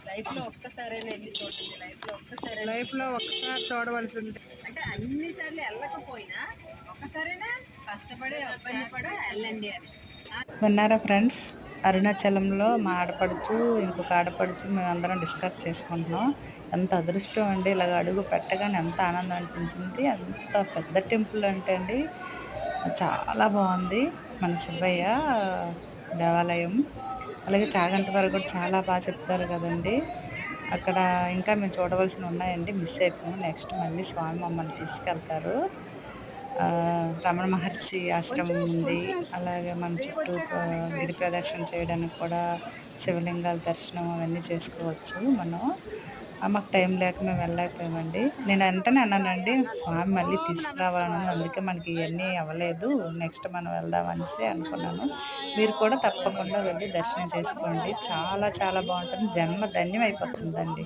Life లో ఒక్కసారి వెళ్ళి చూడండి. లైఫ్ లో ఒక్కసారి చూడవలసింది. అంటే అన్ని సార్లు వెళ్ళకపోయినా ఒక్కసారైనా కష్టపడి ఇబ్బంది పడి వెళ్ళండి అని. విన్నారా ఫ్రెండ్స్? అరుణాచలంలో మా ఆడపడుచు ఇంకొక ఆడపడుచు మేమందరం డిస్కస్ చేసుకుంటున్నాం. ఎంత అదృష్టం అండి, ఇలాగ అడుగు పెట్టగానే ఎంత ఆనందం అనిపించింది. అంత పెద్ద టెంపుల్ అంటే అండి చాలా బాగుంది. మన శివయ్య దేవాలయం. అలాగే చాగంటి వారు కూడా చాలా బాగా చెప్తారు కదండి. అక్కడ ఇంకా మేము చూడవలసినవి ఉన్నాయండి, మిస్ అయిపోయాము. నెక్స్ట్ మళ్ళీ స్వామి మమ్మల్ని తీసుకెళ్తారు. రమణ మహర్షి ఆశ్రమం ఉంది. అలాగే మన చుట్టూ గిరి ప్రదక్షిణ చేయడానికి కూడా శివలింగాల దర్శనం అవన్నీ చేసుకోవచ్చు మనం. మాకు టైం లేక మేము వెళ్ళలేకపోయామండి. నేను వెంటనే అన్నానండి, స్వామి మళ్ళీ తీసుకురావాలని, అందుకే మనకి ఇవన్నీ అవ్వలేదు, నెక్స్ట్ మనం వెళ్దామనేసి అనుకున్నాను. మీరు కూడా తప్పకుండా వెళ్ళి దర్శనం చేసుకోండి. చాలా చాలా బాగుంటుంది. జన్మ ధన్యం అయిపోతుందండి.